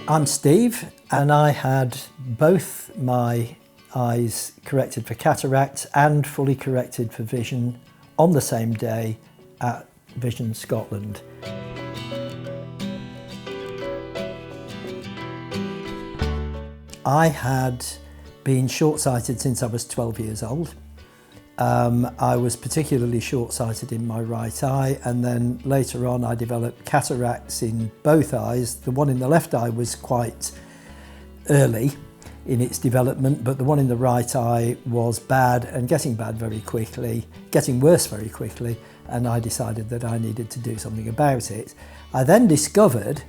I'm Steve, and I had both my eyes corrected for cataract and fully corrected for vision on the same day at Vision Scotland. I had been short-sighted since I was 12 years old. I was particularly short-sighted in my right eye, and then later on I developed cataracts in both eyes. The one in the left eye was quite early in its development, but the one in the right eye was bad and getting bad very quickly, getting worse very quickly, and I decided that I needed to do something about it. I then discovered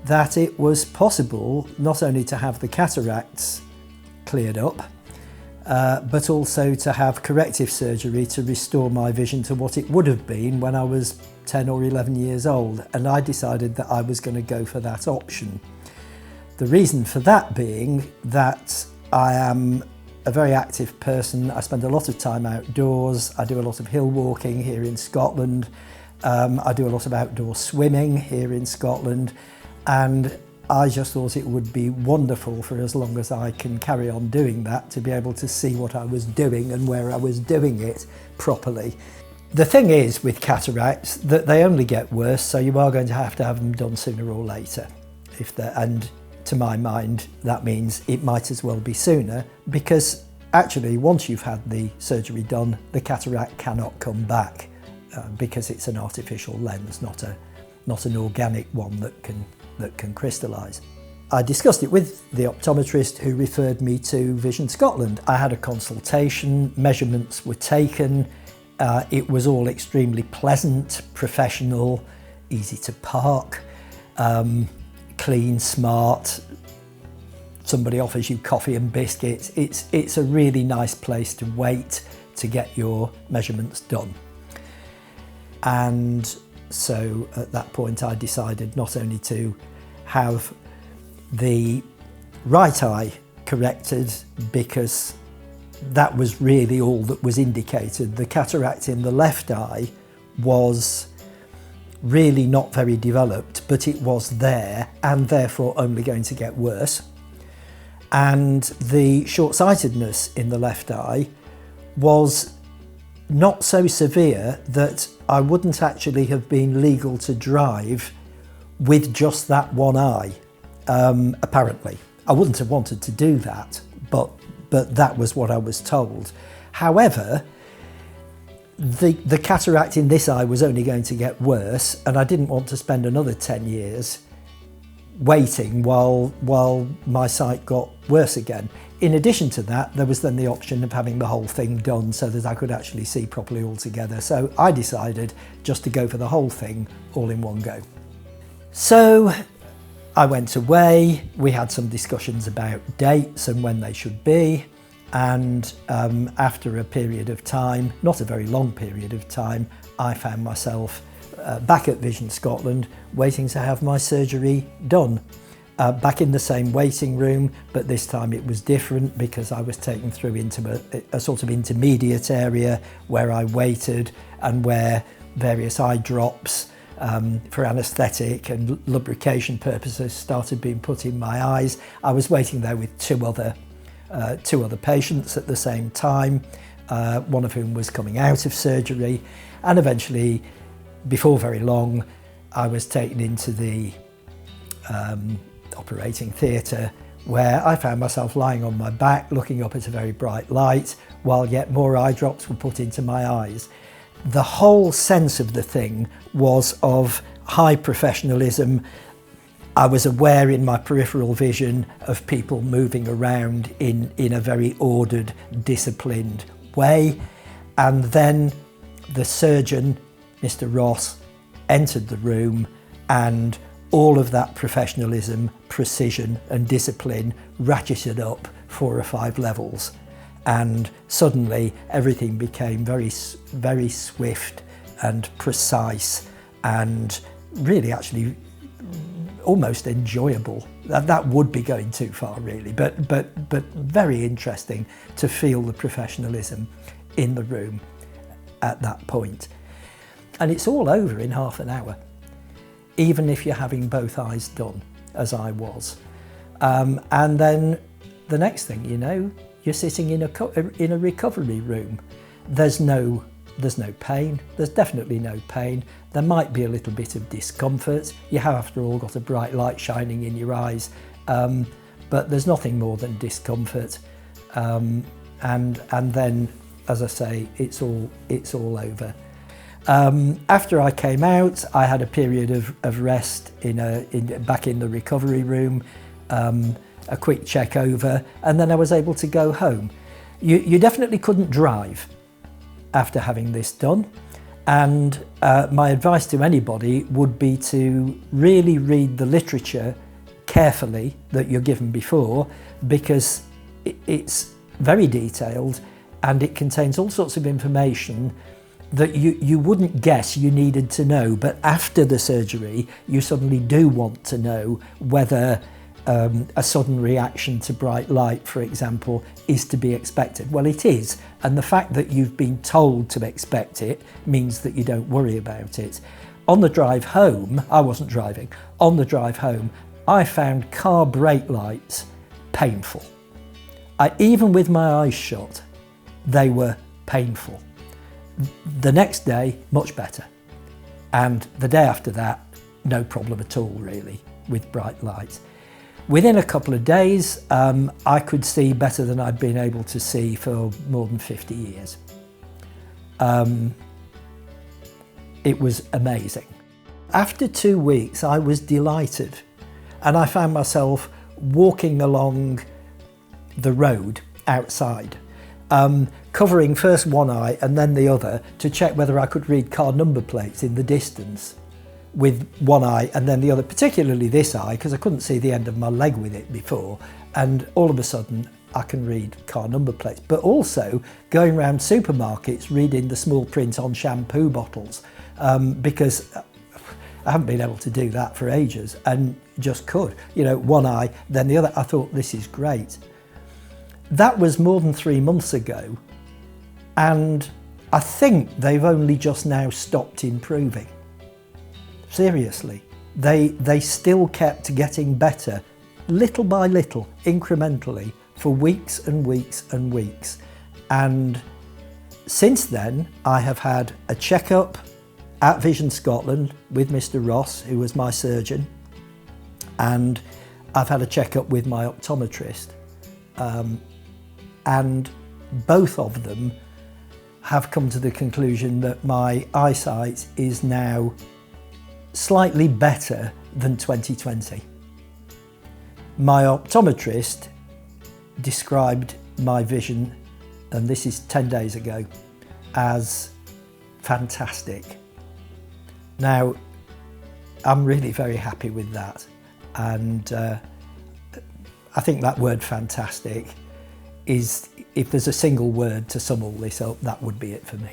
that it was possible not only to have the cataracts cleared up, but also to have corrective surgery to restore my vision to what it would have been when I was 10 or 11 years old, and I decided that I was going to go for that option. The reason for that being that I am a very active person. I spend a lot of time outdoors. I do a lot of hill walking here in Scotland. I do a lot of outdoor swimming here in Scotland, and I just thought it would be wonderful for as long as I can carry on doing that to be able to see what I was doing and where I was doing it properly. The thing is with cataracts that they only get worse, so you are going to have them done sooner or later. And to my mind, that means it might as well be sooner, because actually once you've had the surgery done, the cataract cannot come back because it's an artificial lens, not an organic one that can crystallise. I discussed it with the optometrist who referred me to Vision Scotland. I had a consultation, measurements were taken, it was all extremely pleasant, professional, easy to park, clean, smart. Somebody offers you coffee and biscuits. It's a really nice place to wait to get your measurements done. And so at that point I decided not only to have the right eye corrected, because that was really all that was indicated. The cataract in the left eye was really not very developed, but it was there and therefore only going to get worse. And the short-sightedness in the left eye was not so severe that I wouldn't actually have been legal to drive with just that one eye, apparently. I wouldn't have wanted to do that, but that was what I was told. However, the cataract in this eye was only going to get worse, and I didn't want to spend another 10 years waiting while my sight got worse again. In addition to that, there was then the option of having the whole thing done so that I could actually see properly altogether. So I decided just to go for the whole thing all in one go. So I went away, we had some discussions about dates and when they should be, and after a period of time, not a very long period of time, I found myself back at Vision Scotland waiting to have my surgery done. Back in the same waiting room, but this time it was different because I was taken through into a sort of intermediate area where I waited and where various eye drops for anaesthetic and lubrication purposes started being put in my eyes. I was waiting there with two other patients at the same time, one of whom was coming out of surgery, and eventually, before very long, I was taken into the operating theatre, where I found myself lying on my back looking up at a very bright light while yet more eye drops were put into my eyes. The whole sense of the thing was of high professionalism. I was aware in my peripheral vision of people moving around in a very ordered, disciplined way, and then the surgeon, Mr. Ross, entered the room, and all of that professionalism, precision and discipline ratcheted up 4 or 5 levels, and suddenly everything became very, very swift and precise and really actually almost enjoyable. That would be going too far really, but very interesting to feel the professionalism in the room at that point. And it's all over in half an hour, even if you're having both eyes done. as I was. And then the next thing you know, you're sitting in a recovery room. There's no pain. There's definitely no pain. There might be a little bit of discomfort. You have, after all, got a bright light shining in your eyes, but there's nothing more than discomfort. And then, as I say, it's all over. After I came out, I had a period of rest back in the recovery room, a quick check over, and then I was able to go home. You definitely couldn't drive after having this done, and my advice to anybody would be to really read the literature carefully that you're given before, because it's very detailed and it contains all sorts of information that you wouldn't guess you needed to know, but after the surgery you suddenly do want to know whether a sudden reaction to bright light, for example, is to be expected. Well, it is, and the fact that you've been told to expect it means that you don't worry about it. On the drive home, I wasn't driving, on the drive home I found car brake lights painful. Even with my eyes shut, they were painful. The next day, much better. And the day after that, no problem at all, really, with bright lights. Within a couple of days, I could see better than I'd been able to see for more than 50 years. It was amazing. After 2 weeks, I was delighted, and I found myself walking along the road outside, covering first one eye and then the other to check whether I could read car number plates in the distance with one eye and then the other, particularly this eye, because I couldn't see the end of my leg with it before, and all of a sudden I can read car number plates. But also going around supermarkets reading the small print on shampoo bottles, because I haven't been able to do that for ages, and just could, one eye then the other. I thought, this is great. That was more than 3 months ago, and I think they've only just now stopped improving. Seriously, they still kept getting better, little by little, incrementally, for weeks and weeks and weeks. And since then, I have had a checkup at Vision Scotland with Mr. Ross, who was my surgeon, and I've had a checkup with my optometrist. And both of them have come to the conclusion that my eyesight is now slightly better than 2020. My optometrist described my vision, and this is 10 days ago, as fantastic. Now, I'm really very happy with that, and I think that word fantastic is, if there's a single word to sum all this up, that would be it for me.